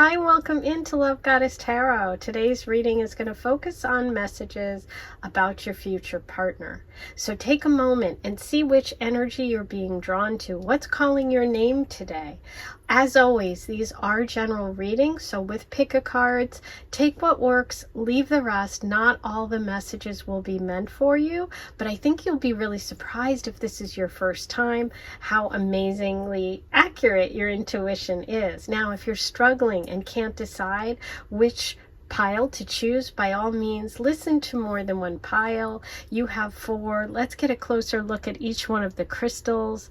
Hi, welcome into Love Goddess Tarot. Today's reading is going to focus on messages about your future partner. So take a moment and see which energy you're being drawn to. What's calling your name today? As always, these are general readings, so with pick-a-cards, take what works, leave the rest. Not all the messages will be meant for you, but I think you'll be really surprised if this is your first time, how amazingly accurate your intuition is. Now, if you're struggling and can't decide which pile to choose, by all means listen to more than one pile. You have 4. Let's get a closer look at each one of the crystals.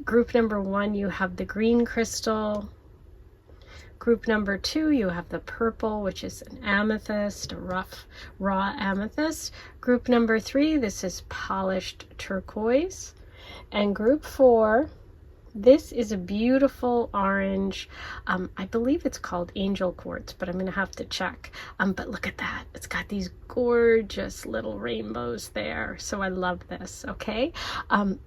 Group number 1, you have the green crystal. Group number 2, you have the purple, which is an amethyst, a rough raw amethyst. Group number 3, this is polished turquoise. And group 4, this is a beautiful orange. I believe it's called angel quartz, but I'm going to have to check. But look at that. It's got these gorgeous little rainbows there. So I love this, okay?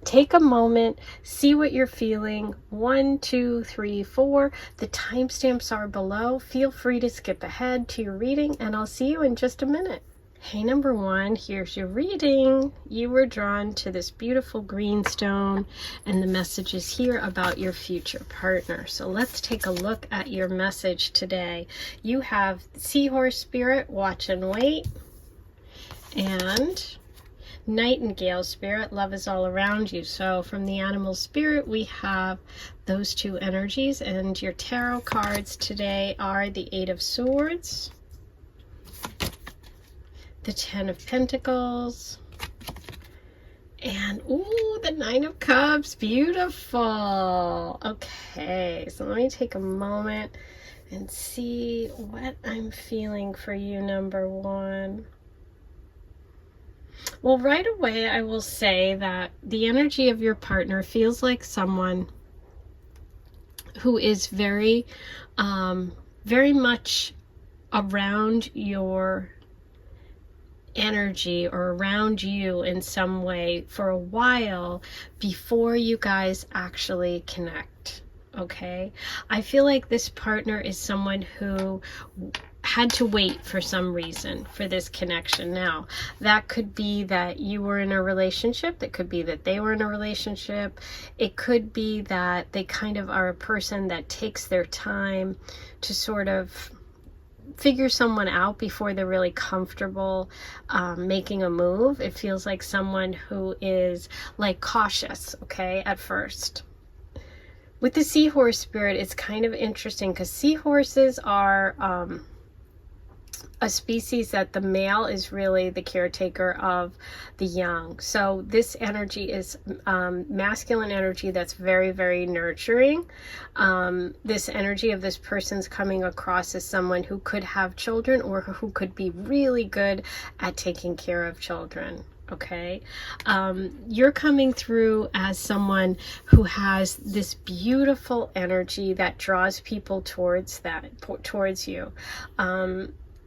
Take a moment, see what you're feeling. 1, 2, 3, 4. The timestamps are below. Feel free to skip ahead to your reading, and I'll see you in just a minute. Hey, number 1, here's your reading. You were drawn to this beautiful green stone, and the message is here about your future partner. So let's take a look at your message today. You have Seahorse Spirit, watch and wait, and Nightingale Spirit, love is all around you. So from the animal spirit, we have those 2 energies, and your tarot cards today are the 8 of Swords, the 10 of Pentacles, and ooh, the 9 of Cups. Beautiful. Okay, so let me take a moment and see what I'm feeling for you, number 1. Well, right away I will say that the energy of your partner feels like someone who is very much around your energy or around you in some way for a while before you guys actually connect. Okay, I feel like this partner is someone who had to wait for some reason for this connection. Now, that could be that you were in a relationship, it could be that they were in a relationship, it could be that they kind of are a person that takes their time to sort of figure someone out before they're really comfortable making a move. It feels like someone who is like cautious, okay, at first. With the seahorse spirit, it's kind of interesting because seahorses are a species that the male is really the caretaker of the young. So this energy is masculine energy that's very, very nurturing. This energy of this person's coming across as someone who could have children or who could be really good at taking care of children. Okay, you're coming through as someone who has this beautiful energy that draws people towards you.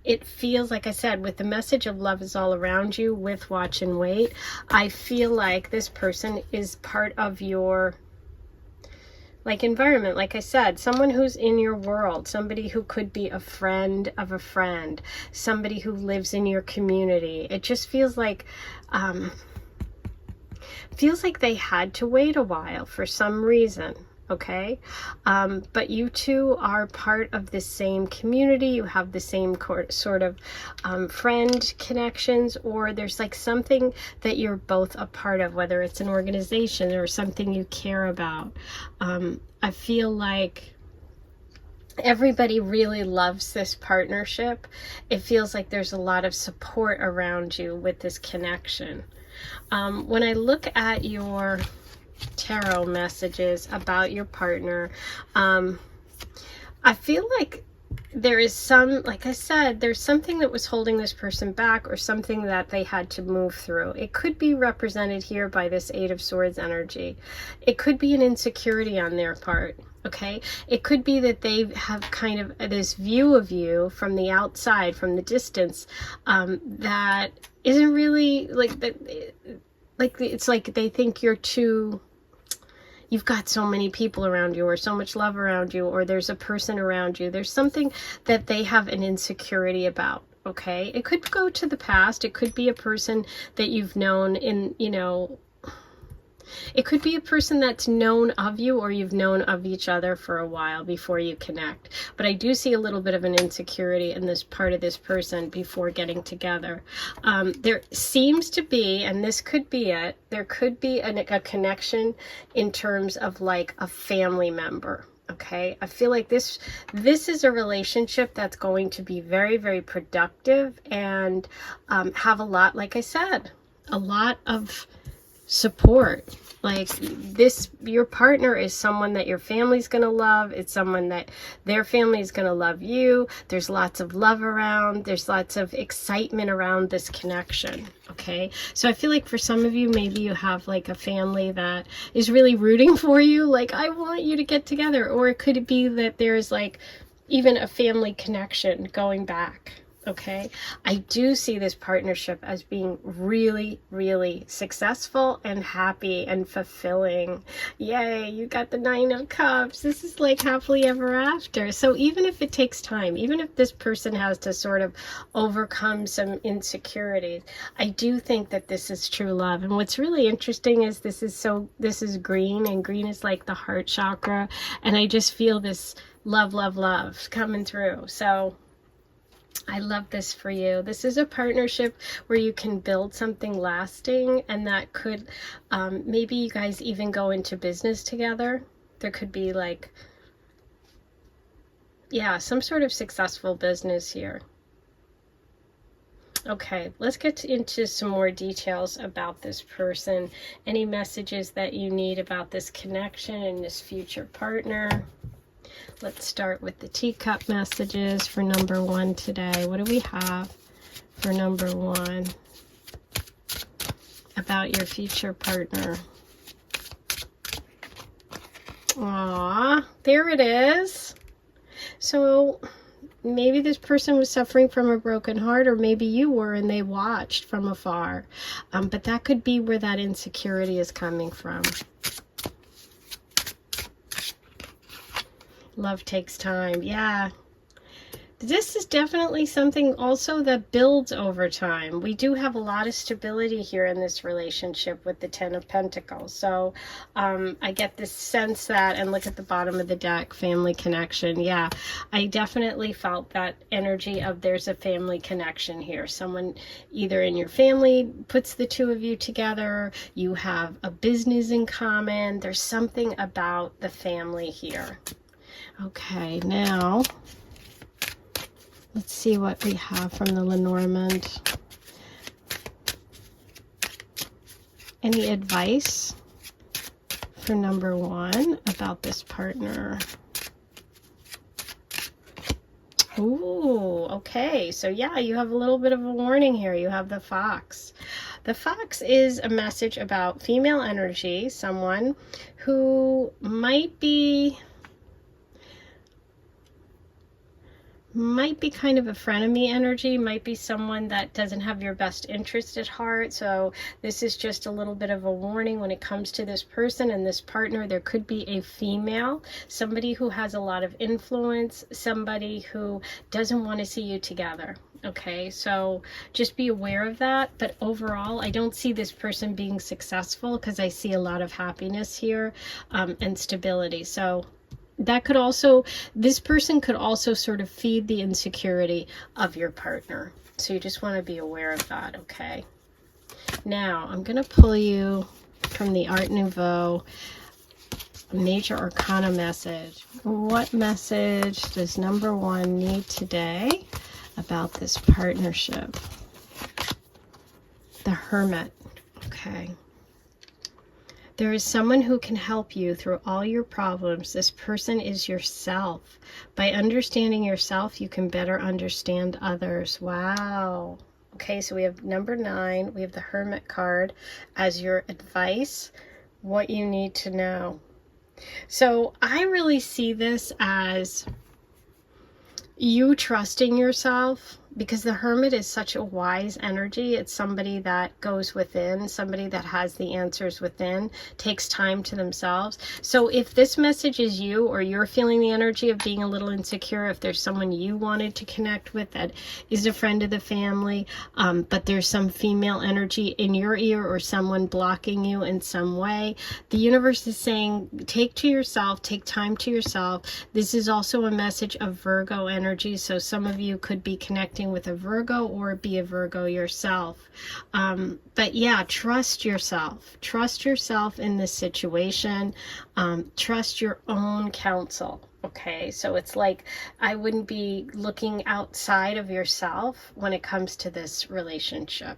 It feels, like I said, with the message of love is all around you, with watch and wait, I feel like this person is part of your environment. Like I said, someone who's in your world, somebody who could be a friend of a friend, somebody who lives in your community. It just feels like they had to wait a while for some reason. Okay, but you two are part of the same community, you have the same sort of friend connections, or there's like something that you're both a part of, whether it's an organization or something you care about. I feel like everybody really loves this partnership. It feels like there's a lot of support around you with this connection. When I look at your tarot messages about your partner, I feel like there is some, like I said, there's something that was holding this person back or something that they had to move through. It could be represented here by this 8 of Swords energy. It could be an insecurity on their part. Okay, it could be that they have kind of this view of you from the outside, from the distance, that isn't really like that. Like it's like they think you're too you've got so many people around you, or so much love around you, or there's a person around you. There's something that they have an insecurity about. Okay, it could go to the past. It could be a person that you've known in, you know, it could be a person that's known of you, or you've known of each other for a while before you connect. But I do see a little bit of an insecurity in this part of this person before getting together. There seems to be, and this could be it, there could be a connection in terms of like a family member. Okay, I feel like this is a relationship that's going to be very, very productive and have a lot, like I said, a lot of support. Like this, your partner is someone that your family's going to love. It's someone that their family is going to love you. There's lots of love around. There's lots of excitement around this connection. Okay. So I feel like for some of you, maybe you have like a family that is really rooting for you. Like, I want you to get together. Or it could be that there's like even a family connection going back. Okay, I do see this partnership as being really, really successful and happy and fulfilling. Yay, you got the 9 of Cups. This is like happily ever after. So even if it takes time, even if this person has to sort of overcome some insecurities, I do think that this is true love. And what's really interesting is this is green, and green is like the heart chakra. And I just feel this love, love, love coming through. So I love this for you. This is a partnership where you can build something lasting, and that could maybe you guys even go into business together. There could be like, yeah, some sort of successful business here. Okay, let's get into some more details about this person. Any messages that you need about this connection and this future partner. Let's start with the teacup messages for number 1 today. What do we have for number 1 about your future partner? Aww, there it is. So maybe this person was suffering from a broken heart, or maybe you were and they watched from afar. But that could be where that insecurity is coming from. Love takes time. Yeah. This is definitely something also that builds over time. We do have a lot of stability here in this relationship with the 10 of Pentacles. So I get this sense that, and look at the bottom of the deck, family connection. Yeah, I definitely felt that energy of there's a family connection here. Someone either in your family puts the two of you together. You have a business in common. There's something about the family here. Okay, now let's see what we have from the Lenormand. Any advice for number 1 about this partner? Ooh, okay. So yeah, you have a little bit of a warning here. You have the Fox. The Fox is a message about female energy, someone who might be kind of a frenemy energy, might be someone that doesn't have your best interest at heart. So this is just a little bit of a warning when it comes to this person and this partner. There could be a female, somebody who has a lot of influence, somebody who doesn't want to see you together. Okay, so just be aware of that. But overall, I don't see this person being successful, because I see a lot of happiness here and stability. So that could also, this person could also sort of feed the insecurity of your partner. So you just want to be aware of that, okay? Now, I'm going to pull you from the Art Nouveau Major Arcana message. What message does number 1 need today about this partnership? The Hermit, okay. There is someone who can help you through all your problems. This person is yourself. By understanding yourself, you can better understand others. Wow. Okay, so we have number 9. We have the Hermit card as your advice, what you need to know. So I really see this as you trusting yourself, because the Hermit is such a wise energy. It's somebody that goes within, somebody that has the answers within, takes time to themselves. So if this message is you, or you're feeling the energy of being a little insecure, if there's someone you wanted to connect with that is a friend of the family, but there's some female energy in your ear or someone blocking you in some way, the universe is saying, take to yourself, take time to yourself. This is also a message of Virgo energy. So some of you could be connecting with a Virgo or be a Virgo yourself. But yeah, trust yourself. Trust yourself in this situation. Trust your own counsel. Okay, so it's like, I wouldn't be looking outside of yourself when it comes to this relationship.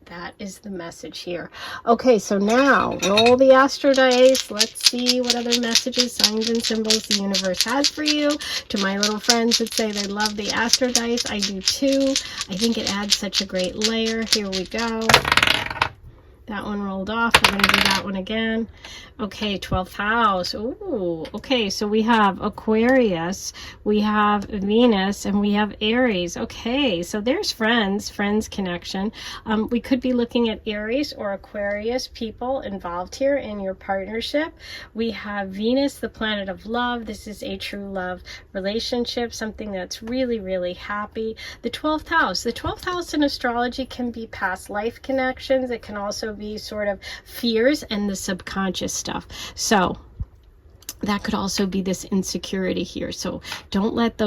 That is the message here. Okay, so now roll the astro dice. Let's see what other messages, signs, and symbols the universe has for you. To my little friends that say they love the astro dice, I do too. I think it adds such a great layer. Here we go. That one rolled off. We're going to do that one again. Okay, 12th house. Ooh, okay, so we have Aquarius, we have Venus, and we have Aries. Okay, so there's friends connection. We could be looking at Aries or Aquarius people involved here in your partnership. We have Venus, the planet of love. This is a true love relationship, something that's really, really happy. The 12th house. The 12th house in astrology can be past life connections. It can also be sort of fears and the subconscious stuff. So that could also be this insecurity here. So don't let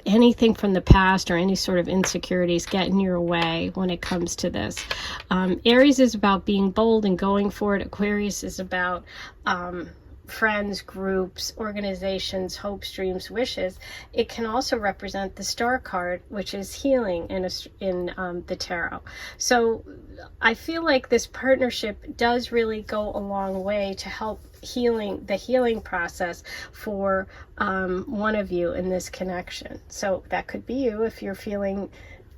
anything from the past or any sort of insecurities get in your way when it comes to this. Aries is about being bold and going for it. Aquarius is about friends, groups, organizations, hopes, dreams, wishes. It can also represent the Star card, which is healing in the tarot. So I feel like this partnership does really go a long way to help the healing process for one of you in this connection. So that could be you if you're feeling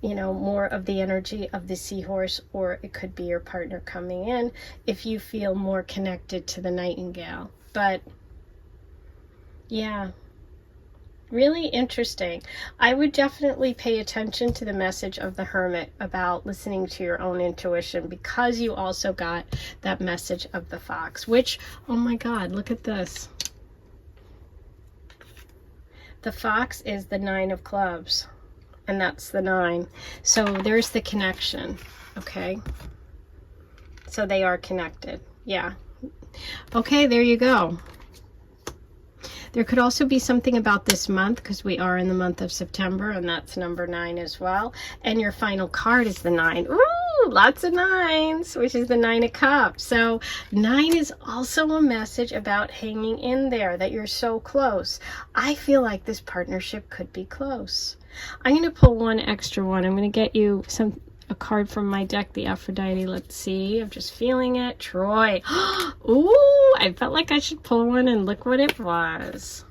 more of the energy of the seahorse, or it could be your partner coming in if you feel more connected to the nightingale. But yeah, really interesting. I would definitely pay attention to the message of the Hermit about listening to your own intuition, because you also got that message of the Fox, which, oh my God, look at this. The Fox is the 9 of clubs, and that's the 9. So there's the connection, okay? So they are connected, yeah. Okay, there you go. There could also be something about this month, because we are in the month of September, and that's number 9 as well. And your final card is the 9. Ooh, lots of 9s, which is the 9 of Cups. So 9 is also a message about hanging in there, that you're so close. I feel like this partnership could be close. I'm going to pull one extra one. I'm going to get you a card from my deck, the Aphrodite. Let's see. I'm just feeling it. Troy. Ooh, I felt like I should pull one, and look what it was.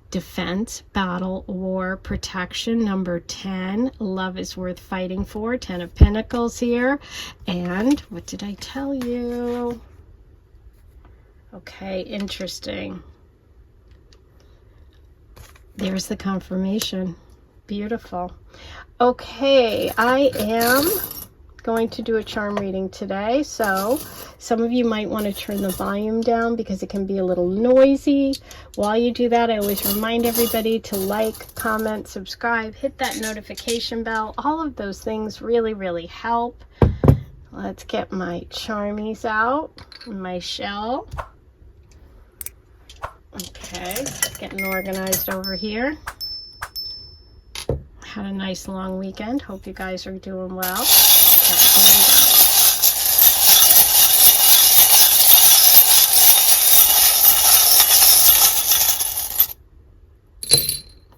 Defense, battle, war, protection, number 10. Love is worth fighting for. 10 of Pentacles here. And what did I tell you? Okay, interesting. There's the confirmation. Beautiful. Okay, I am going to do a charm reading today, so some of you might want to turn the volume down because it can be a little noisy. While you do that, I always remind everybody to like, comment, subscribe, hit that notification bell. All of those things really, really help. Let's get my charmies out, my shell. Okay, getting organized over here. Had a nice long weekend. Hope you guys are doing well.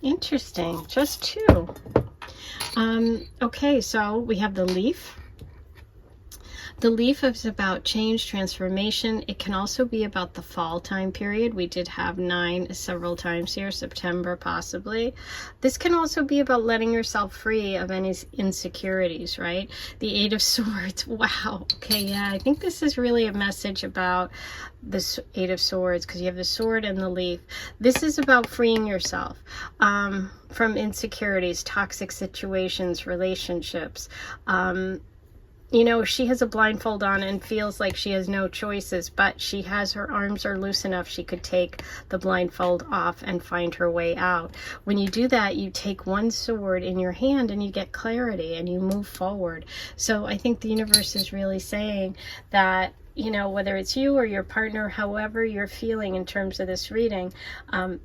Interesting, just 2. Okay, so we have the leaf, The leaf is about change, transformation. It can also be about the fall time period. We did have 9 several times here, September possibly. This can also be about letting yourself free of any insecurities, right? The 8 of Swords. Wow. Okay, yeah, I think this is really a message about the 8 of Swords, because you have the sword and the leaf. This is about freeing yourself from insecurities, toxic situations, relationships. You know, she has a blindfold on and feels like she has no choices, but she has, her arms are loose enough she could take the blindfold off and find her way out. When you do that, you take one sword in your hand and you get clarity and you move forward. So I think the universe is really saying that, you know, whether it's you or your partner, however you're feeling in terms of this reading,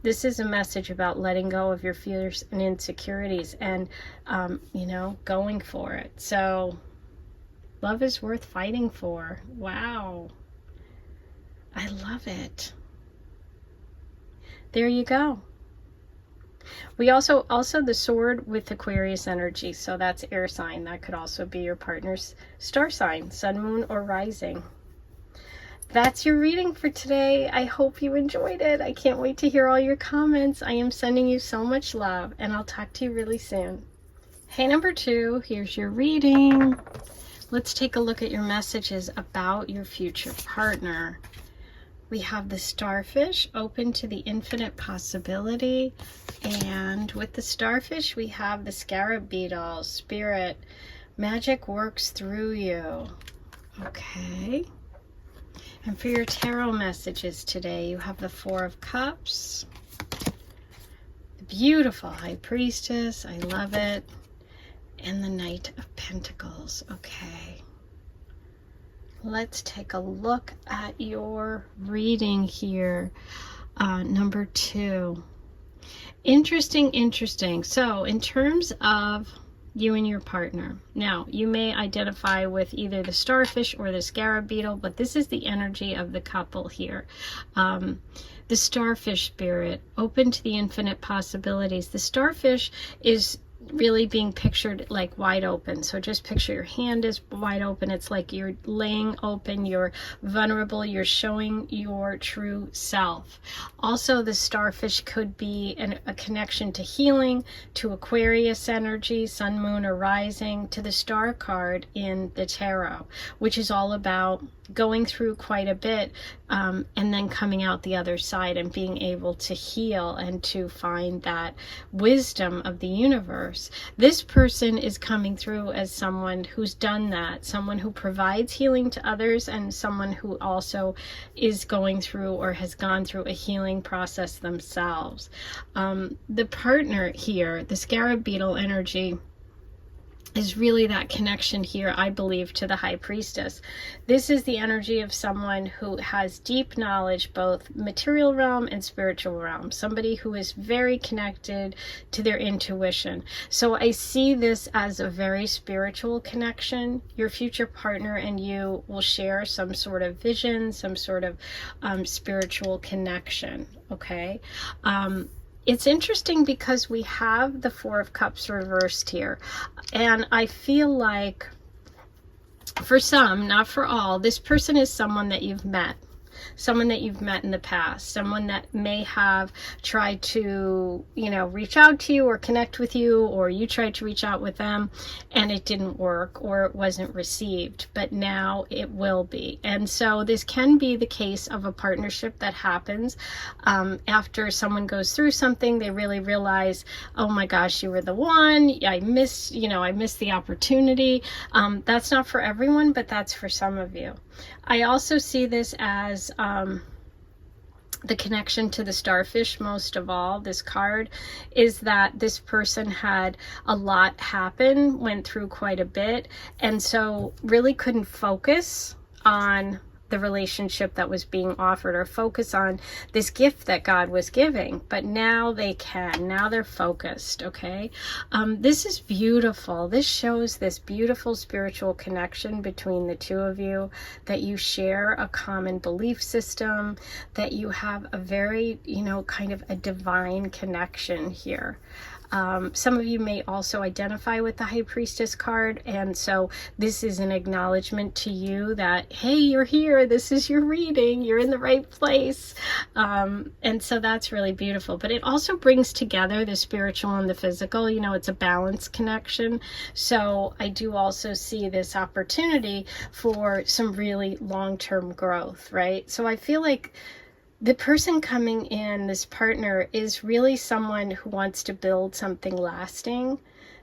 this is a message about letting go of your fears and insecurities and, you know, going for it. So love is worth fighting for. Wow. I love it. There you go. We also the sword with Aquarius energy. So that's air sign. That could also be your partner's star sign, sun, moon, or rising. That's your reading for today. I hope you enjoyed it. I can't wait to hear all your comments. I am sending you so much love, and I'll talk to you really soon. Hey, number 2, here's your reading. Let's take a look at your messages about your future partner. We have the starfish, open to the infinite possibility. And with the starfish, we have the scarab beetle, spirit, magic works through you. Okay. And for your tarot messages today, you have the 4 of Cups, the beautiful High Priestess, I love it, and the Knight of Pentacles. Okay. Let's take a look at your reading here. Number 2. Interesting. So in terms of you and your partner, now you may identify with either the starfish or the scarab beetle, but this is the energy of the couple here. The starfish spirit, open to the infinite possibilities. The starfish is really being pictured like wide open. So just picture your hand is wide open. It's like you're laying open, you're vulnerable, you're showing your true self. Also, the starfish could be a connection to healing, to Aquarius energy, sun, moon, or rising, to the star card in the tarot, which is all about going through quite a bit and then coming out the other side and being able to heal and to find that wisdom of the universe. This person is coming through as someone who's done that, someone who provides healing to others, and someone who also is going through or has gone through a healing process themselves. The partner here, the scarab beetle energy, is really that connection here, I believe, to the High Priestess. This is the energy of someone who has deep knowledge, both material realm and spiritual realm. Somebody who is very connected to their intuition. So I see this as a very spiritual connection. Your future partner and you will share some sort of vision, some sort of spiritual connection, okay? It's interesting because we have the 4 of Cups reversed here. And I feel like for some, not for all, this person is someone that you've met. Someone that you've met in the past, someone that may have tried to, you know, reach out to you or connect with you, or you tried to reach out with them and it didn't work or it wasn't received, but now it will be. And so this can be the case of a partnership that happens after someone goes through something. They really realize, oh my gosh, you were the one. I missed the opportunity. That's not for everyone, but that's for some of you. I also see this as the connection to the starfish. Most of all, this card is that this person had a lot happen, went through quite a bit, and so really couldn't focus on the relationship that was being offered or focus on this gift that God was giving. But now they can. Now they're focused, okay? This is beautiful. This shows this beautiful spiritual connection between the two of you, that you share a common belief system, that you have a very, kind of a divine connection here. Some of you may also identify with the High Priestess card, and so this is an acknowledgement to you that, hey, you're here, this is your reading, you're in the right place. And so that's really beautiful. But it also brings together the spiritual and the physical. You know, it's a balance connection. So I do also see this opportunity for some really long-term growth, right? So I feel like the person coming in, this partner, is really someone who wants to build something lasting.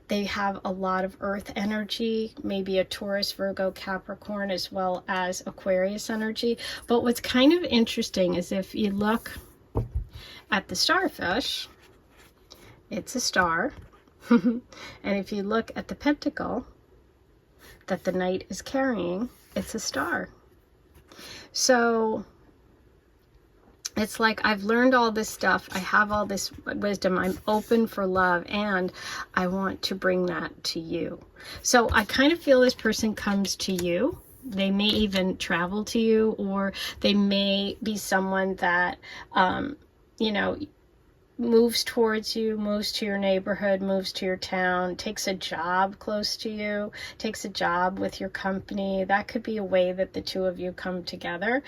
They have a lot of earth energy, maybe a Taurus, Virgo, Capricorn, as well as Aquarius energy. But what's kind of interesting is if you look at the starfish, it's a star. And if you look at the pentacle that the knight is carrying, it's a star. So it's like, I've learned all this stuff, I have all this wisdom, I'm open for love, and I want to bring that to you. So I kind of feel this person comes to you. They may even travel to you, or they may be someone that, you know, moves towards you, moves to your neighborhood, moves to your town, takes a job close to you, takes a job with your company. That could be a way that the two of you come together,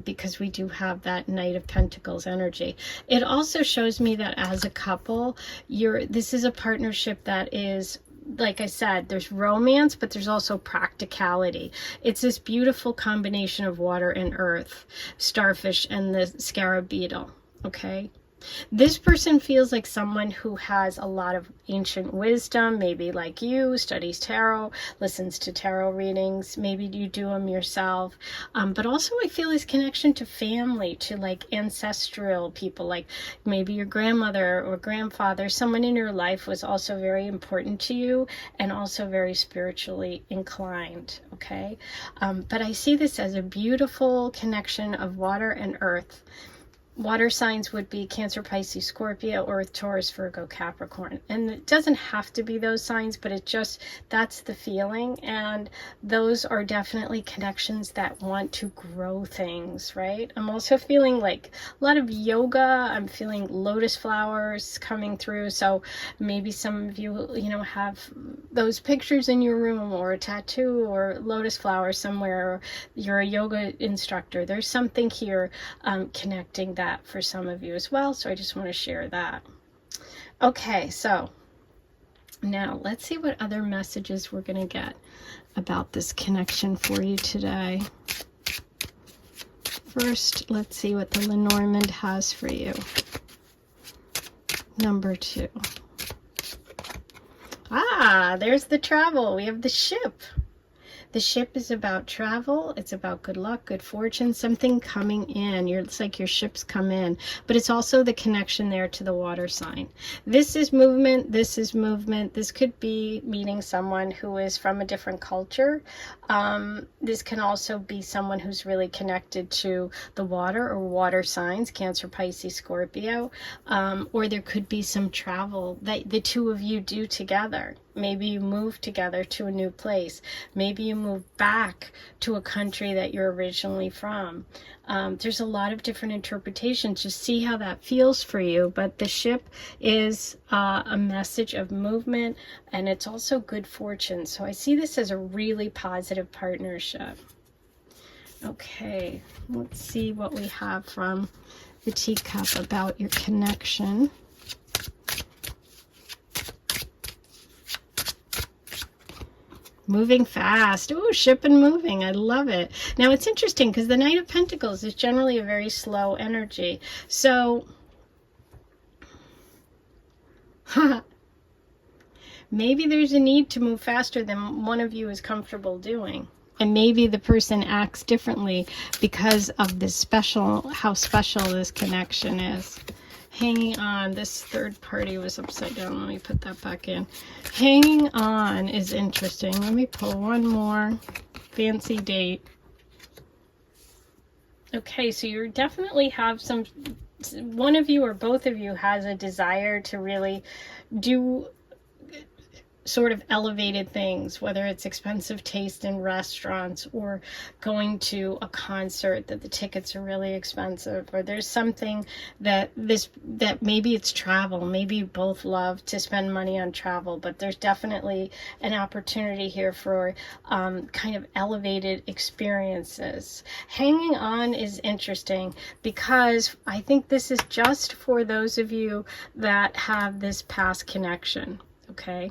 because we do have that Knight of Pentacles energy. It also shows me that as a couple, this is a partnership that is, like I said, there's romance, but there's also practicality. It's this beautiful combination of water and earth, starfish and the scarab beetle, okay? This person feels like someone who has a lot of ancient wisdom, maybe like you, studies tarot, listens to tarot readings, maybe you do them yourself. But also I feel this connection to family, to like ancestral people, like maybe your grandmother or grandfather, someone in your life was also very important to you and also very spiritually inclined, okay? But I see this as a beautiful connection of water and earth. Water signs would be Cancer, Pisces, Scorpio, Earth, Taurus, Virgo, Capricorn. And it doesn't have to be those signs, but it just, that's the feeling. And those are definitely connections that want to grow things, right? I'm also feeling like a lot of yoga. I'm feeling lotus flowers coming through. So maybe some of you, you know, have those pictures in your room, or a tattoo, or lotus flowers somewhere, or you're a yoga instructor. There's something here connecting that for some of you as well, so I just want to share that. Okay, so now let's see what other messages we're going to get about this connection for you today. First, let's see what the Lenormand has for you. Number 2. There's the travel. We have the ship. The ship is about travel. It's about good luck, good fortune, something coming in. It's like your ships come in, but it's also the connection there to the water sign. This is movement. This is movement. This could be meeting someone who is from a different culture. This can also be someone who's really connected to the water or water signs, Cancer, Pisces, Scorpio, or there could be some travel that the two of you do together. Maybe you move together to a new place. Maybe you move back to a country that you're originally from. There's a lot of different interpretations. Just see how that feels for you. But the ship is a message of movement, and it's also good fortune. So I see this as a really positive partnership. Okay, let's see what we have from the teacup about your connection. Moving fast. Ooh, ship and moving. I love it. Now, it's interesting because the Knight of Pentacles is generally a very slow energy. So, maybe there's a need to move faster than one of you is comfortable doing. And maybe the person acts differently because of this how special this connection is. Hanging on, this third party was upside down. Let me put that back in. Hanging on is interesting. Let me pull one more. Fancy date. Okay, so you definitely have one of you or both of you has a desire to really do sort of elevated things, whether it's expensive taste in restaurants or going to a concert that the tickets are really expensive, or there's something that maybe it's travel. Maybe you both love to spend money on travel, but there's definitely an opportunity here for kind of elevated experiences. Hanging on is interesting because I think this is just for those of you that have this past connection, okay?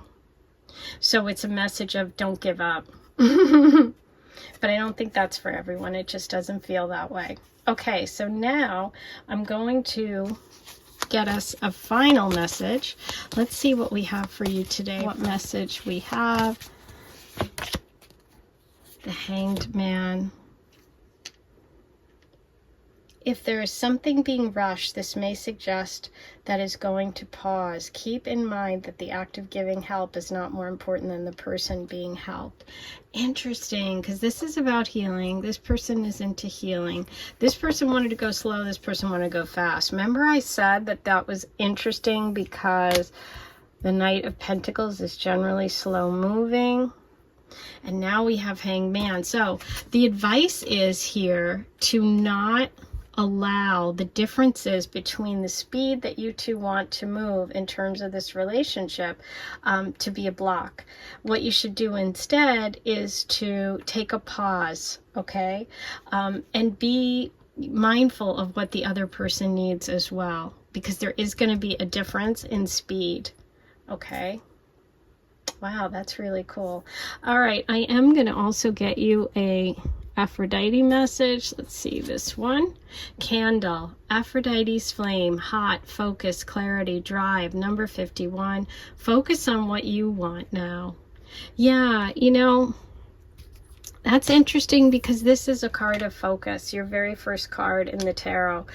So it's a message of don't give up. But I don't think that's for everyone. It just doesn't feel that way. Okay, so now I'm going to get us a final message. Let's see what we have for you today. What message we have. The Hanged Man. If there is something being rushed, this may suggest that is going to pause. Keep in mind that the act of giving help is not more important than the person being helped. Interesting, because this is about healing. This person is into healing. This person wanted to go slow. This person wanted to go fast. Remember I said that that was interesting because the Knight of Pentacles is generally slow moving. And now we have Hanged Man. So the advice is here to not allow the differences between the speed that you two want to move in terms of this relationship to be a block. What you should do instead is to take a pause, okay? And be mindful of what the other person needs as well, because there is going to be a difference in speed, okay? Wow, that's really cool. All right, I am going to also get you a Aphrodite message. Let's see this one. Candle, Aphrodite's flame, hot, focus, clarity, drive, number 51. Focus on what you want now. Yeah, you know, that's interesting because this is a card of focus, your very first card in the tarot.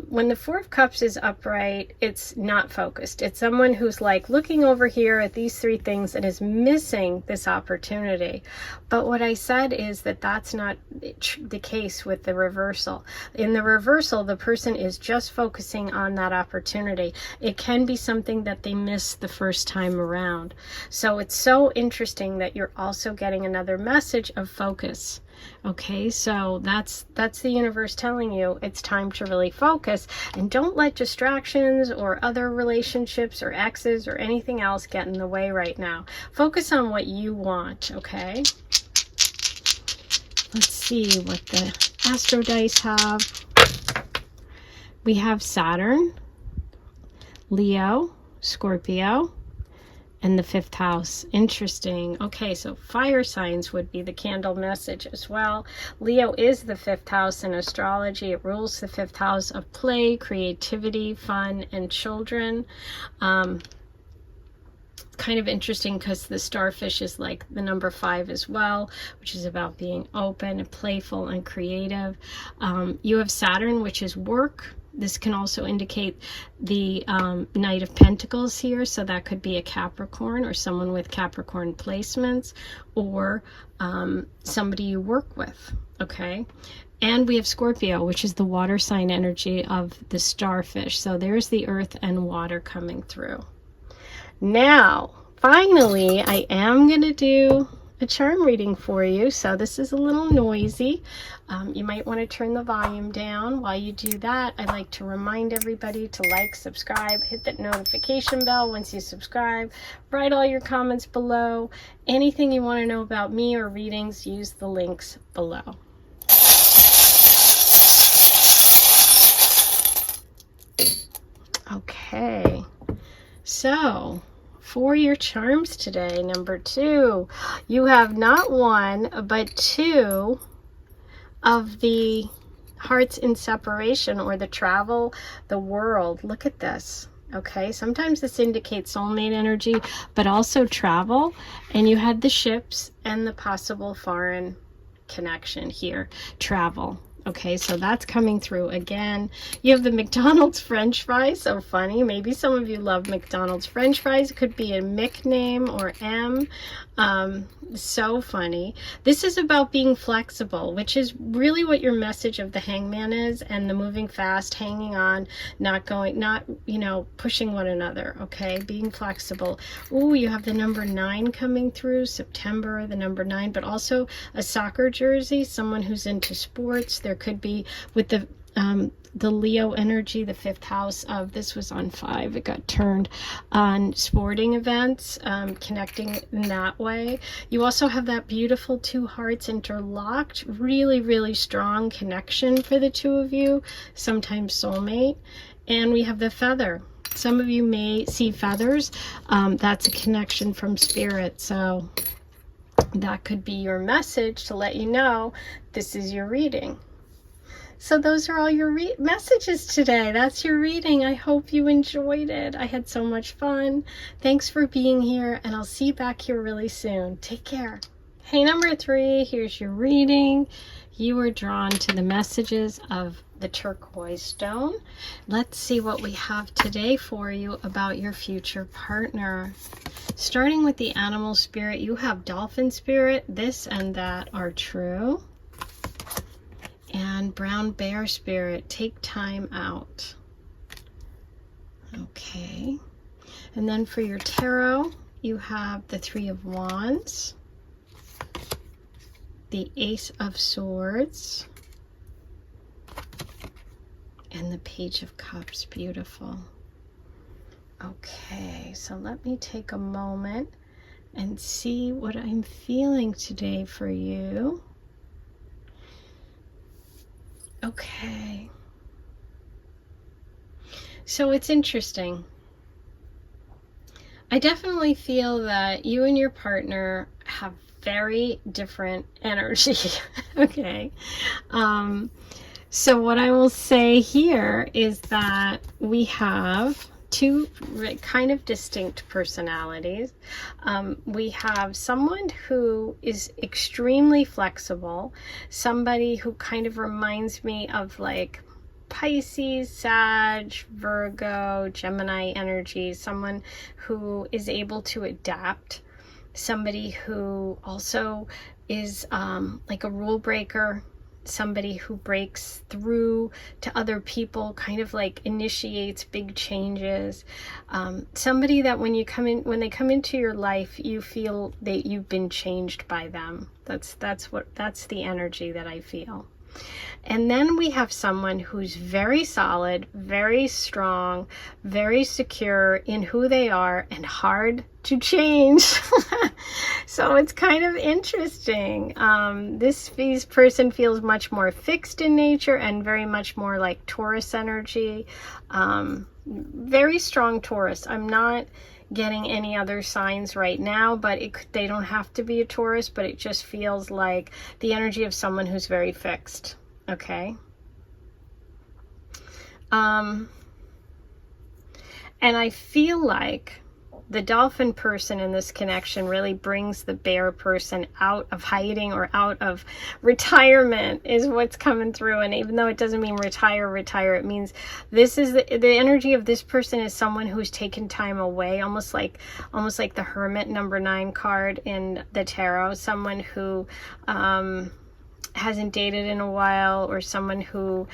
When the Four of Cups is upright, it's not focused. It's someone who's like looking over here at these three things and is missing this opportunity. But what I said is that that's not the case with the reversal. In the reversal, the person is just focusing on that opportunity. It can be something that they missed the first time around. So it's so interesting that you're also getting another message of focus. Okay, so that's the universe telling you it's time to really focus, and don't let distractions or other relationships or exes or anything else get in the way right now. Focus on what you want, okay? Let's see what the Astro Dice have. We have Saturn, Leo, Scorpio, and the 5th house. Interesting. Okay, so fire signs would be the candle message as well. Leo is the 5th house in astrology. It rules the 5th house of play, creativity, fun, and children. Kind of interesting because the starfish is like the number 5 as well, which is about being open and playful and creative. You have Saturn, which is work. This can also indicate the Knight of Pentacles here, so that could be a Capricorn or someone with Capricorn placements, or somebody you work with, okay? And we have Scorpio, which is the water sign energy of the starfish. So there's the earth and water coming through. Now, finally, I am going to do a charm reading for you. So this is a little noisy. You might want to turn the volume down. While you do that, I'd like to remind everybody to like, subscribe, hit that notification bell once you subscribe, write all your comments below. Anything you want to know about me or readings, use the links below. Okay, so for your charms today, number 2, you have not 1 but 2 of the hearts in separation, or the travel, the world. Look at this. Okay, sometimes this indicates soulmate energy, but also travel. And you had the ships and the possible foreign connection here, travel. Okay, so that's coming through again. You have the McDonald's French fries. So funny. Maybe some of you love McDonald's French fries. It could be a Mick name or M. So funny. This is about being flexible, which is really what your message of the Hangman is, and the moving fast, hanging on, not pushing one another, okay? Being flexible. Ooh, you have the number 9 coming through, September, the number 9, but also a soccer jersey, someone who's into sports. There could be with the Leo energy, the 5th house of, this was on 5, it got turned on sporting events, connecting in that way. You also have that beautiful 2 hearts interlocked, really, really strong connection for the 2 of you, sometimes soulmate. And we have the feather. Some of you may see feathers. That's a connection from spirit. So that could be your message to let you know this is your reading. So those are all your messages today. That's your reading. I hope you enjoyed it. I had so much fun. Thanks for being here, and I'll see you back here really soon. Take care. Hey, number 3, here's your reading. You were drawn to the messages of the turquoise stone. Let's see what we have today for you about your future partner. Starting with the animal spirit, you have dolphin spirit. This and that are true. And brown bear spirit, take time out. Okay. And then for your tarot, you have the 3 of Wands, the Ace of Swords, and the Page of Cups. Beautiful. Okay, so let me take a moment and see what I'm feeling today for you. Okay. So it's interesting. I definitely feel that you and your partner have very different energy. Okay. So what I will say here is that we have 2 kind of distinct personalities. We have someone who is extremely flexible, somebody who kind of reminds me of like Pisces, Sag, Virgo, Gemini energy, someone who is able to adapt, somebody who also is like a rule breaker, somebody who breaks through to other people, kind of like initiates big changes, somebody that when they come into your life, you feel that you've been changed by them. That's the energy that I feel. And then we have someone who's very solid, very strong, very secure in who they are, and hard to change. So it's kind of interesting. This person feels much more fixed in nature and very much more like Taurus energy. Very strong Taurus. I'm not getting any other signs right now, but they don't have to be a Taurus, but it just feels like the energy of someone who's very fixed. Okay. And I feel like the dolphin person in this connection really brings the bear person out of hiding or out of retirement is what's coming through. And even though it doesn't mean retire, it means this is the energy of this person is someone who's taken time away, almost like the Hermit number 9 card in the tarot, someone who hasn't dated in a while, or someone who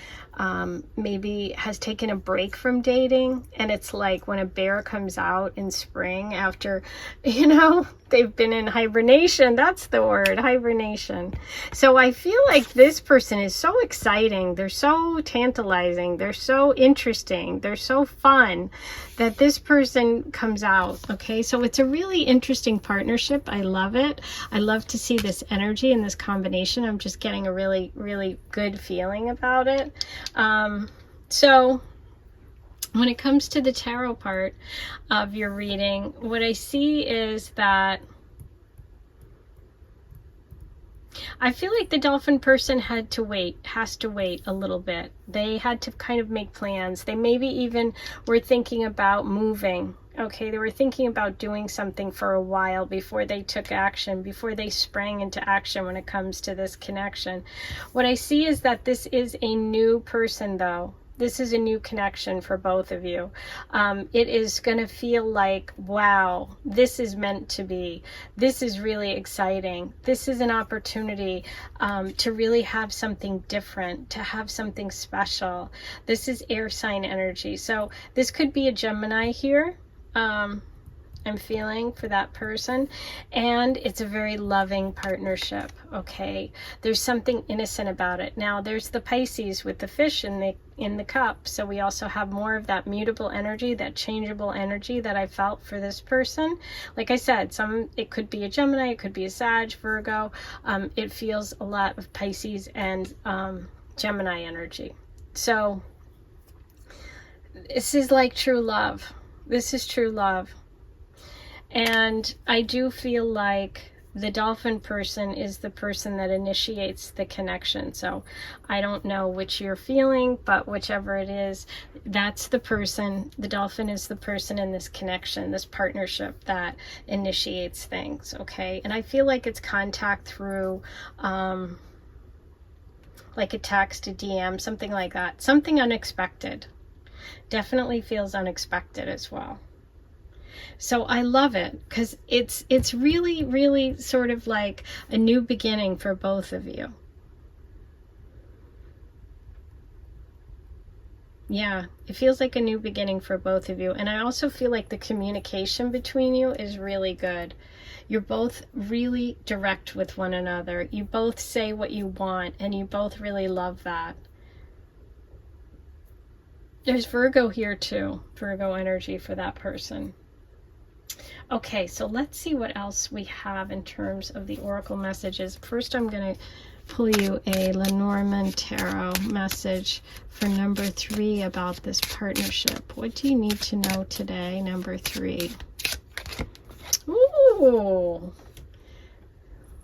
maybe has taken a break from dating. And it's like when a bear comes out in spring after, they've been in hibernation. That's the word, hibernation. So I feel like this person is so exciting. They're so tantalizing. They're so interesting. They're so fun that this person comes out. Okay, so it's a really interesting partnership. I love it. I love to see this energy and this combination. I'm just getting a really, really good feeling about it. So when it comes to the tarot part of your reading, what I see is that I feel like the dolphin person has to wait a little bit. They had to kind of make plans. They maybe even were thinking about moving. Okay, they were thinking about doing something for a while before they took action, before they sprang into action when it comes to this connection. What I see is that this is a new person, though. This is a new connection for both of you. It is going to feel like, wow, this is meant to be. This is really exciting. This is an opportunity to really have something different, to have something special. This is air sign energy. So this could be a Gemini here. I'm feeling for that person, and it's a very loving partnership. Okay, there's something innocent about it. Now there's the Pisces with the fish in the cup, so we also have more of that mutable energy, that changeable energy that I felt for this person. Like I said, it could be a Gemini, it could be a Sag, Virgo. It feels a lot of Pisces and Gemini energy. So this is like true love. This is true love. And I do feel like the dolphin person is the person that initiates the connection. So I don't know which you're feeling, but whichever it is, that's the person. The dolphin is the person in this connection, this partnership that initiates things, okay? And I feel like it's contact through like a text, a DM, something like that. Something unexpected. Definitely feels unexpected as well. So I love it because it's really, really sort of like a new beginning for both of you. Yeah, it feels like a new beginning for both of you. And I also feel like the communication between you is really good. You're both really direct with one another. You both say what you want, and you both really love that. There's Virgo here too, Virgo energy for that person. Okay, so let's see what else we have in terms of the oracle messages. First, I'm going to pull you a Lenormand Tarot message for number 3 about this partnership. What do you need to know today, number 3? Ooh.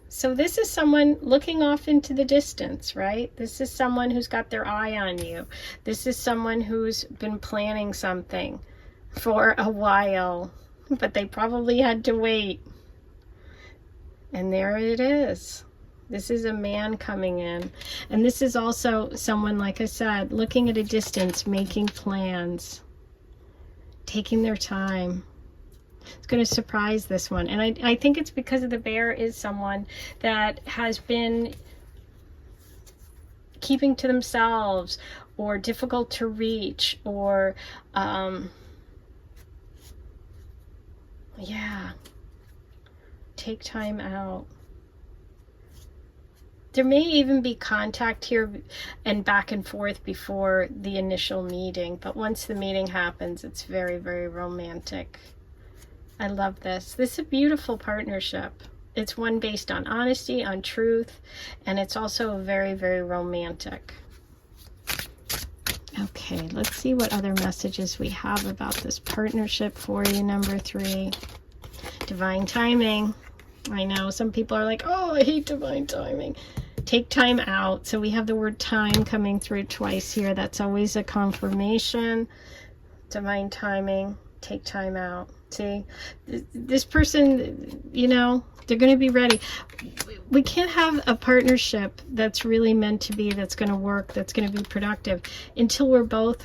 So this is someone looking off into the distance, right? This is someone who's got their eye on you. This is someone who's been planning something for a while, but they probably had to wait. And there it is. This is a man coming in. And this is also someone, like I said, looking at a distance, making plans, taking their time. It's going to surprise this one. And I think it's because of the bear is someone that has been keeping to themselves, or difficult to reach, or yeah, take time out. There may even be contact here and back and forth before the initial meeting, but once the meeting happens, it's very, very romantic. I love this. This is a beautiful partnership. It's one based on honesty, on truth, and it's also very, very romantic. Okay, let's see what other messages we have about this partnership for you, number 3. Divine timing. I know some people are like, oh, I hate divine timing. Take time out. So we have the word time coming through twice here. That's always a confirmation. Divine timing. Take time out. See, this person, you know, they're going to be ready. We can't have a partnership that's really meant to be, that's going to work, that's going to be productive, until we're both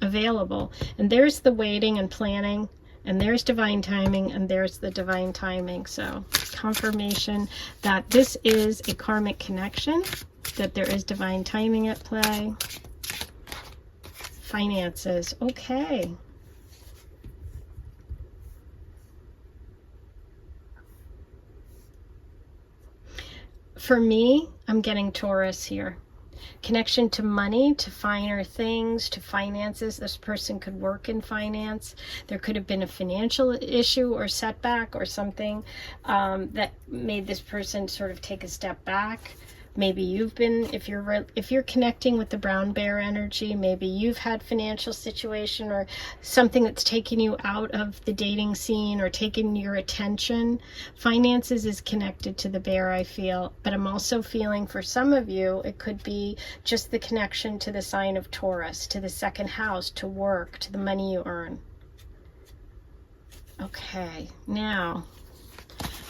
available. And there's the waiting and planning, and there's divine timing, and there's the divine timing. So confirmation that this is a karmic connection, that there is divine timing at play. Finances. Okay. For me, I'm getting Taurus here. Connection to money, to finer things, to finances. This person could work in finance. There could have been a financial issue or setback or something that made this person sort of take a step back. Maybe you've been, if you're connecting with the brown bear energy, maybe you've had financial situation or something that's taken you out of the dating scene or taken your attention. Finances is connected to the bear, I feel, but I'm also feeling for some of you, it could be just the connection to the sign of Taurus, to the second house, to work, to the money you earn. Okay, now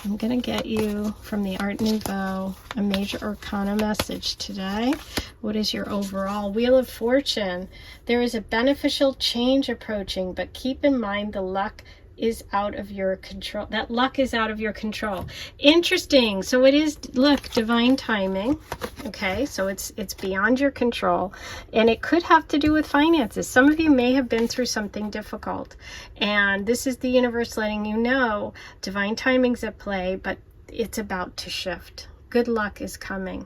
I'm going to get you from the Art Nouveau a major arcana message today. What is your overall? Wheel of Fortune. There is a beneficial change approaching, but keep in mind the luck is out of your control. That luck is out of your control. Interesting. So it is, look, divine timing. Okay, so it's beyond your control, and it could have to do with finances. Some of you may have been through something difficult, and this is the universe letting you know divine timing's at play, but it's about to shift. Good luck is coming.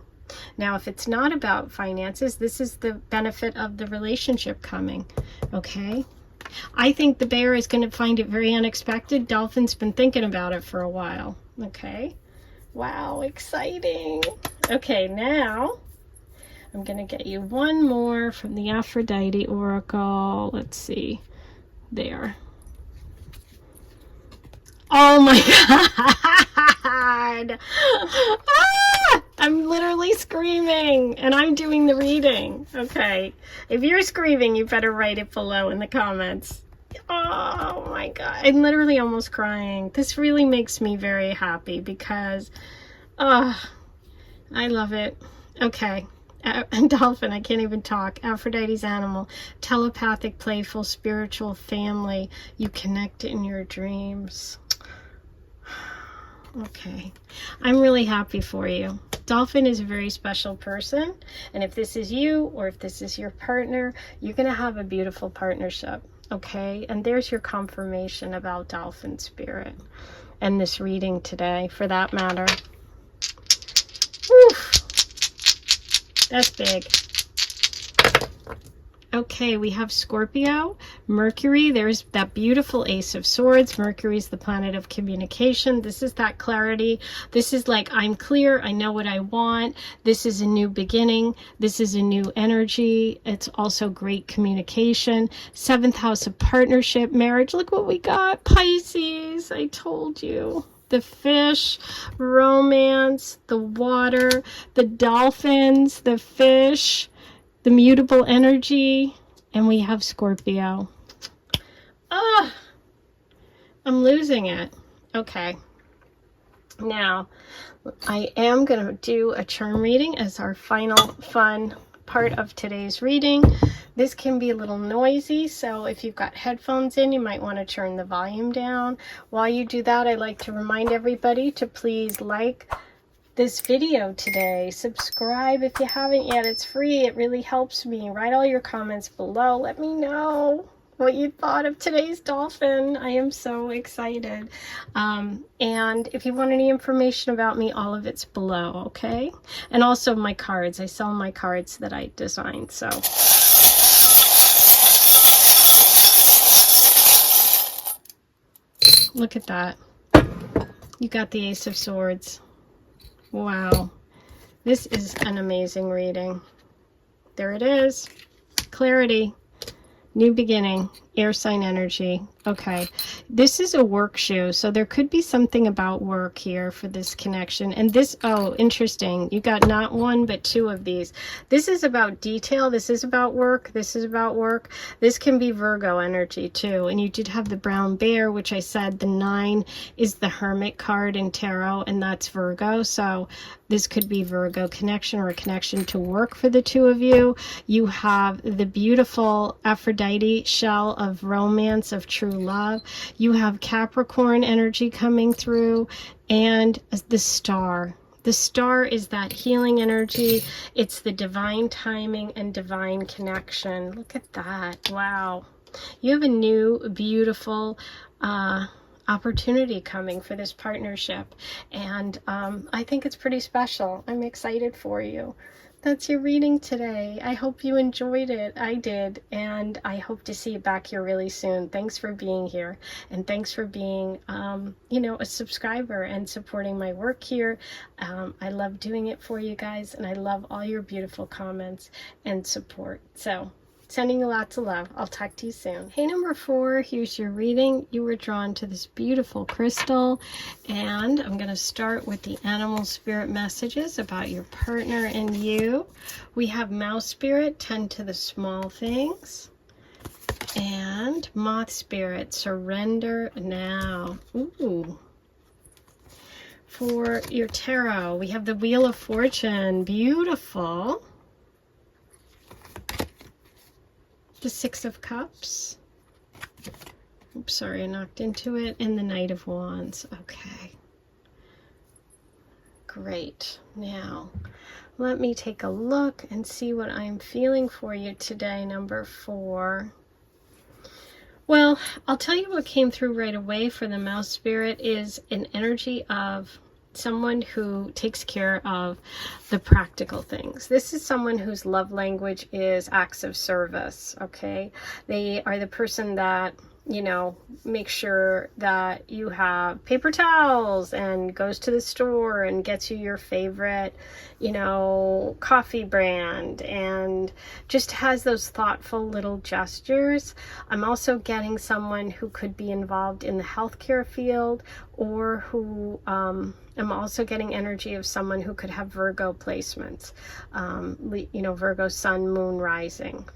Now, if it's not about finances, this is the benefit of the relationship coming. Okay, I think the bear is going to find it very unexpected. Dolphin's been thinking about it for a while. Okay. Wow, exciting. Okay, now I'm going to get you one more from the Aphrodite Oracle. Let's see. There. Oh my God. Ah! I'm literally screaming, and I'm doing the reading. Okay. If you're screaming, you better write it below in the comments. Oh my God. I'm literally almost crying. This really makes me very happy because, I love it. Okay. And Dolphin, I can't even talk. Aphrodite's animal, telepathic, playful, spiritual, family. You connect in your dreams. Okay. I'm really happy for you. Dolphin is a very special person, and if this is you or if this is your partner, you're going to have a beautiful partnership, okay? And there's your confirmation about Dolphin spirit and this reading today, for that matter. Oof. That's big. Okay, we have Scorpio, Mercury. There's that beautiful Ace of Swords. Mercury is the planet of communication. This is that clarity. This is like, I'm clear. I know what I want. This is a new beginning. This is a new energy. It's also great communication. 7th house of partnership, marriage. Look what we got. Pisces. I told you. The fish, romance, the water, the dolphins, the fish, the mutable energy, and we have Scorpio. Ah, I'm losing it. Okay. Now, I am going to do a charm reading as our final fun part of today's reading. This can be a little noisy, so if you've got headphones in, you might want to turn the volume down. While you do that, I'd like to remind everybody to please like this video today. Subscribe if you haven't yet. It's free. It really helps me. Write all your comments below. Let me know what you thought of today's dolphin. I am so excited. And if you want any information about me, all of it's below, okay? And also my cards. I sell my cards that I designed, so. Look at that. You got the Ace of Swords. Wow. This is an amazing reading. There it is. Clarity. New beginning. Air sign energy. Okay. This is a work shoe, so there could be something about work here for this connection. And this, oh, interesting. You got not one, but two of these. This is about detail. This is about work. This is about work. This can be Virgo energy too. And you did have the brown bear, which I said the 9 is the Hermit card in tarot, and that's Virgo. So this could be Virgo connection or a connection to work for the two of you. You have the beautiful Aphrodite shell of romance, of true love. You have Capricorn energy coming through, and the star. The star is that healing energy. It's the divine timing and divine connection. Look at that. Wow. You have a new, beautiful opportunity coming for this partnership, and I think it's pretty special. I'm excited for you. That's your reading today. I hope you enjoyed it. I did, and I hope to see you back here really soon. Thanks for being here, and thanks for being, you know, a subscriber and supporting my work here. I love doing it for you guys, and I love all your beautiful comments and support. So, sending you lots of love. I'll talk to you soon. Hey, number 4, here's your reading. You were drawn to this beautiful crystal, and I'm going to start with the animal spirit messages about your partner and you. We have mouse spirit, tend to the small things, and moth spirit, surrender now. Ooh. for your tarot. We have the Wheel of Fortune. Beautiful. The Six of Cups. Oops, sorry, I knocked into it. And the Knight of Wands. Okay. Great. Now, let me take a look and see what I'm feeling for you today, number 4. Well, I'll tell you what came through right away for the Mouse Spirit is an energy of someone who takes care of the practical things. This is someone whose love language is acts of service, okay? They are the person that, you know, makes sure that you have paper towels and goes to the store and gets you your favorite, you know, coffee brand and just has those thoughtful little gestures. I'm also getting someone who could be involved in the healthcare field, or who, I'm also getting energy of someone who could have Virgo placements, you know, Virgo sun, moon, rising.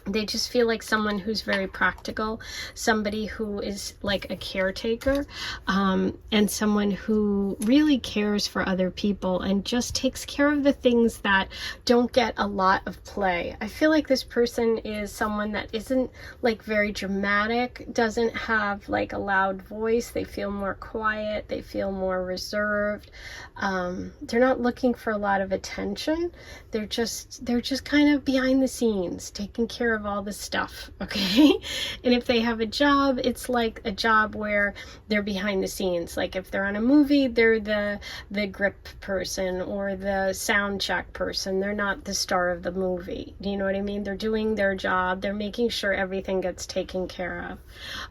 They just feel like someone who's very practical, somebody who is like a caretaker, and someone who really cares for other people and just takes care of the things that don't get a lot of play. I feel like this person is someone that isn't like very dramatic, doesn't have like a loud voice. They feel more quiet. They feel more reserved. They're not looking for a lot of attention. They're just kind of behind the scenes, taking care of all the stuff, okay? And if they have a job, it's like a job where they're behind the scenes. Like if they're on a movie, they're the grip person or the sound check person. They're not the star of the movie. Do you know what I mean? They're doing their job. They're making sure everything gets taken care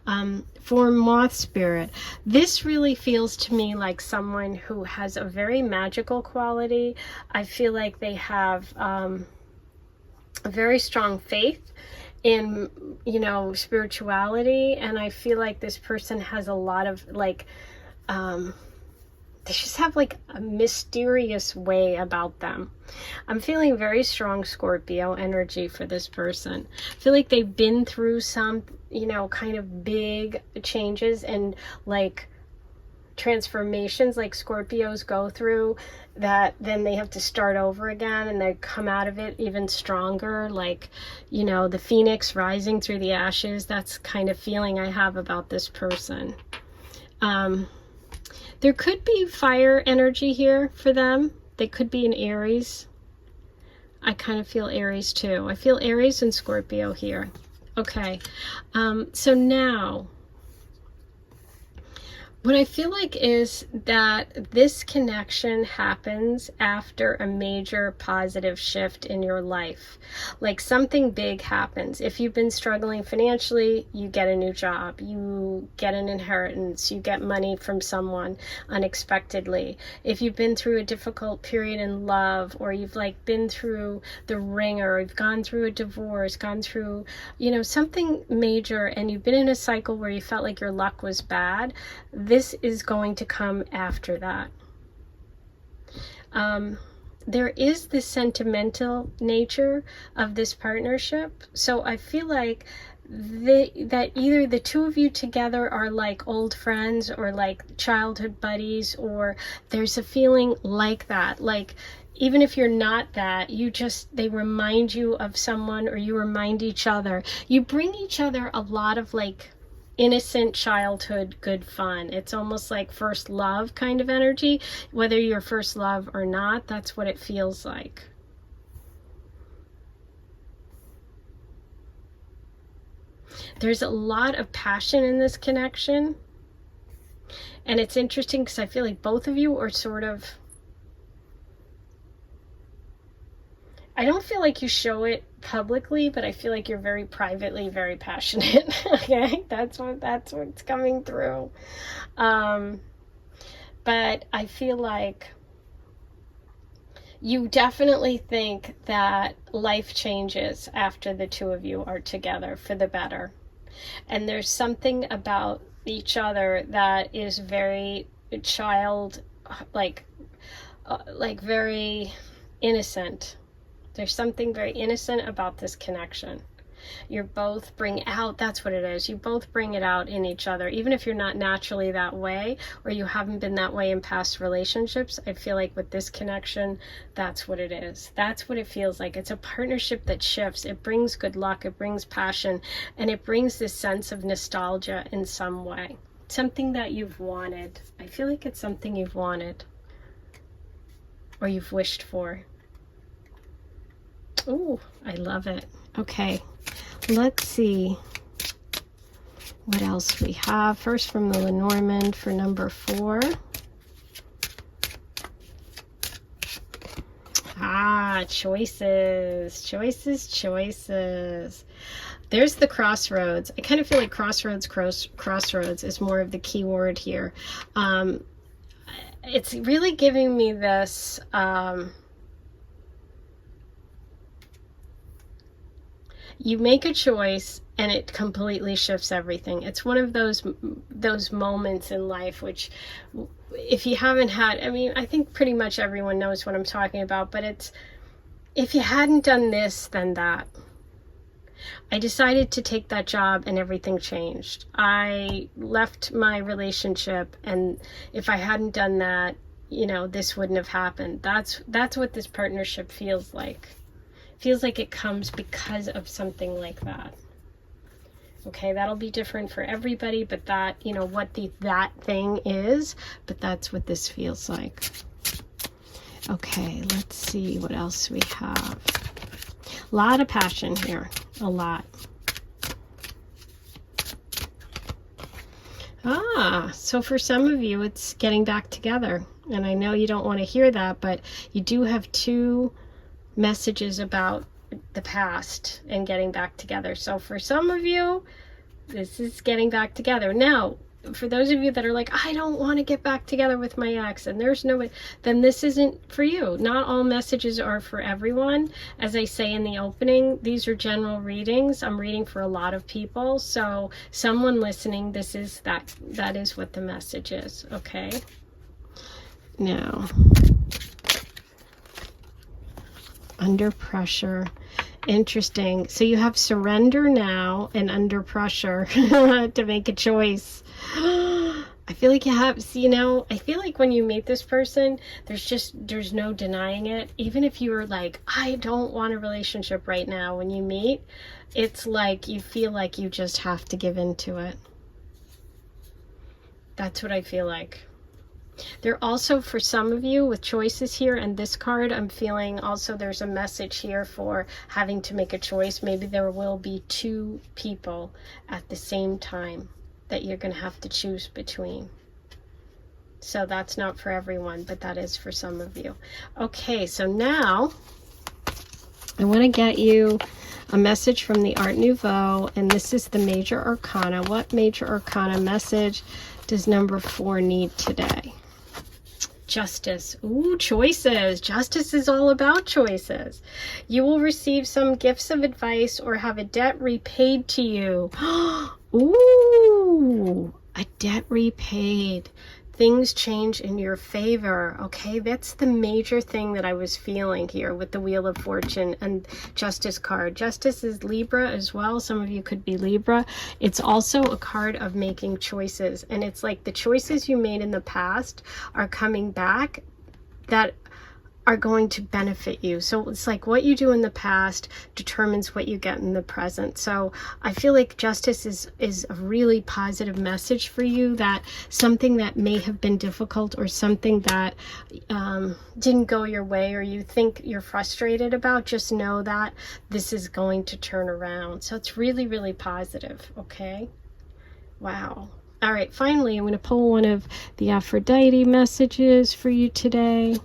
of. For Moth Spirit, this really feels to me like someone who has a very magical quality. I feel like they have a very strong faith in, you know, spirituality, and I feel like this person has a lot of like they just have like a mysterious way about them. I'm feeling very strong Scorpio energy for this person. I feel like they've been through some, you know, kind of big changes and like transformations like Scorpios go through, that then they have to start over again and they come out of it even stronger, like, you know, the phoenix rising through the ashes. That's kind of feeling I have about this person. There could be fire energy here for them. They could be an Aries. I kind of feel Aries too. I feel Aries and Scorpio here. Okay, so now what I feel like is that this connection happens after a major positive shift in your life. Like something big happens. If you've been struggling financially, you get a new job, you get an inheritance, you get money from someone unexpectedly. If you've been through a difficult period in love, or you've like been through the ringer, or you've gone through a divorce, gone through, you know, something major, and you've been in a cycle where you felt like your luck was bad, this is going to come after that. There is this sentimental nature of this partnership. So I feel like that either the two of you together are like old friends or like childhood buddies, or there's a feeling like that. Like even if you're not that, they remind you of someone, or you remind each other. You bring each other a lot of like innocent childhood good fun. It's almost like first love kind of energy. Whether you're first love or not, that's what it feels like. There's a lot of passion in this connection. And it's interesting because I feel like both of you are sort of, I don't feel like you show it publicly, but I feel like you're very privately very passionate. Okay, that's what's coming through. But I feel like you definitely think that life changes after the two of you are together for the better, and there's something about each other that is very like very innocent. There's something very innocent about this connection. You both bring out, that's what it is. You both bring it out in each other. Even if you're not naturally that way, or you haven't been that way in past relationships, I feel like with this connection, that's what it is. That's what it feels like. It's a partnership that shifts. It brings good luck. It brings passion. And it brings this sense of nostalgia in some way. Something that you've wanted. I feel like it's something you've wanted. Or you've wished for. Ooh, I love it. Okay, let's see what else we have. First from the Lenormand for number 4. Choices, choices, choices. There's the crossroads. I kind of feel like crossroads is more of the key word here. It's really giving me this... you make a choice and it completely shifts everything. It's one of those moments in life which, if you haven't had, I mean, I think pretty much everyone knows what I'm talking about, but it's, if you hadn't done this, then that. I decided to take that job and everything changed. I left my relationship, and if I hadn't done that, you know, this wouldn't have happened. That's what this partnership feels like. Feels like it comes because of something like that. Okay, that'll be different for everybody, but that, you know, what that thing is, but that's what this feels like. Okay, let's see what else we have. A lot of passion here, a lot. So for some of you, it's getting back together. And I know you don't want to hear that, but you do have 2 messages about the past and getting back together. So for some of you, this is getting back together. Now, for those of you that are like, I don't want to get back together with my ex, and there's no way, then this isn't for you. Not all messages are for everyone. As I say in the opening, these are general readings. I'm reading for a lot of people. So someone listening, that is what the message is. Okay. Now, under pressure. Interesting. So you have surrender now and under pressure to make a choice. I feel like you have, you know, I feel like when you meet this person, there's no denying it. Even if you were like, I don't want a relationship right now, when you meet, it's like you feel like you just have to give into it. That's what I feel like. There also, for some of you with choices here and this card, I'm feeling also there's a message here for having to make a choice. Maybe there will be 2 people at the same time that you're going to have to choose between. So that's not for everyone, but that is for some of you. Okay, so now I want to get you a message from the Art Nouveau, and this is the Major Arcana. What Major Arcana message does number 4 need today? Justice. Ooh, choices. Justice is all about choices. You will receive some gifts of advice or have a debt repaid to you. Ooh, a debt repaid. Things change in your favor. Okay, that's the major thing that I was feeling here with the Wheel of Fortune and Justice card. Justice is Libra as well. Some of you could be Libra. It's also a card of making choices, and it's like the choices you made in the past are coming back that are going to benefit you. So it's like what you do in the past determines what you get in the present. So I feel like justice is a really positive message for you, that something that may have been difficult or something that didn't go your way or you think you're frustrated about, just know that this is going to turn around. So it's really, really positive. Okay. Wow. All right. Finally, I'm going to pull one of the Aphrodite messages for you today.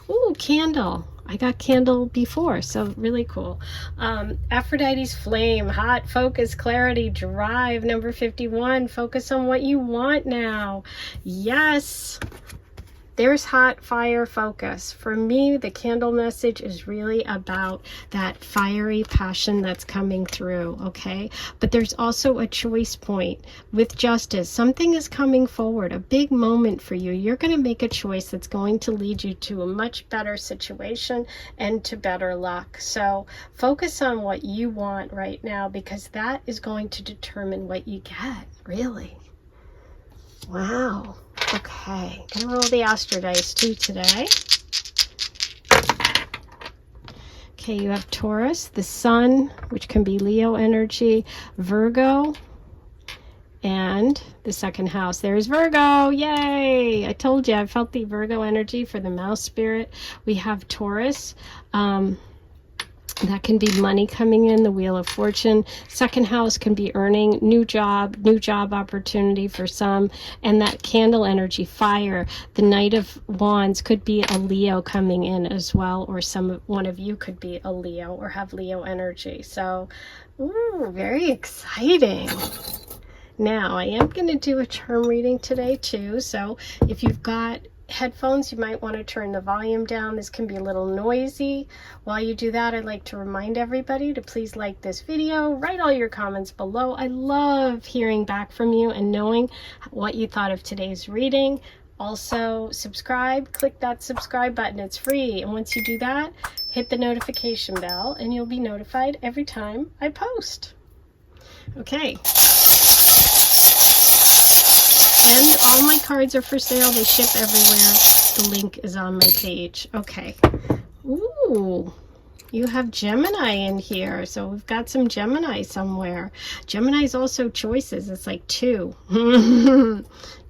Ooh, candle. I got candle before, so really cool. Aphrodite's flame, hot, focus, clarity, drive. Number 51, focus on what you want now. Yes. There's hot fire focus. For me, the candle message is really about that fiery passion that's coming through, okay? But there's also a choice point with justice. Something is coming forward, a big moment for you. You're going to make a choice that's going to lead you to a much better situation and to better luck. So focus on what you want right now, because that is going to determine what you get, really. Wow. Okay, gonna roll the Astro dice too today. Okay, you have Taurus, the Sun, which can be Leo energy, Virgo, and the second house. There's Virgo. Yay! I told you, I felt the Virgo energy for the mouse spirit. We have Taurus. That can be money coming in, the Wheel of Fortune. Second house can be earning, new job opportunity for some. And that candle energy, fire, the Knight of Wands could be a Leo coming in as well, or one of you could be a Leo or have Leo energy. So, ooh, very exciting. Now, I am going to do a charm reading today too. So if you've got headphones, you might want to turn the volume down. This can be a little noisy. While you do that, I'd like to remind everybody to please like this video, write all your comments below. I love hearing back from you and knowing what you thought of today's reading. Also, subscribe, click that subscribe button, it's free. And once you do that, hit the notification bell and you'll be notified every time I post. Okay. And all my cards are for sale. They ship everywhere. The link is on my page. Okay. Ooh, you have Gemini in here. So we've got some Gemini somewhere. Gemini is also choices. It's like 2.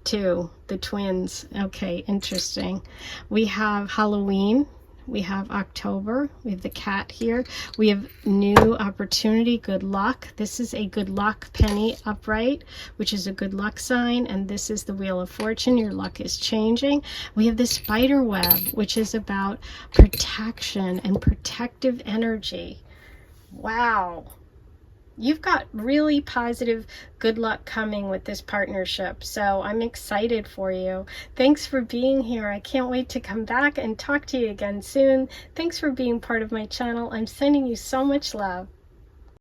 2, the twins. Okay, interesting. We have Halloween. We have October. We have the cat here. We have new opportunity, good luck. This is a good luck penny upright, which is a good luck sign. And this is the Wheel of Fortune. Your luck is changing. We have the spider web, which is about protection and protective energy. Wow. You've got really positive good luck coming with this partnership, so I'm excited for you. Thanks for being here. I can't wait to come back and talk to you again soon. Thanks for being part of my channel. I'm sending you so much love.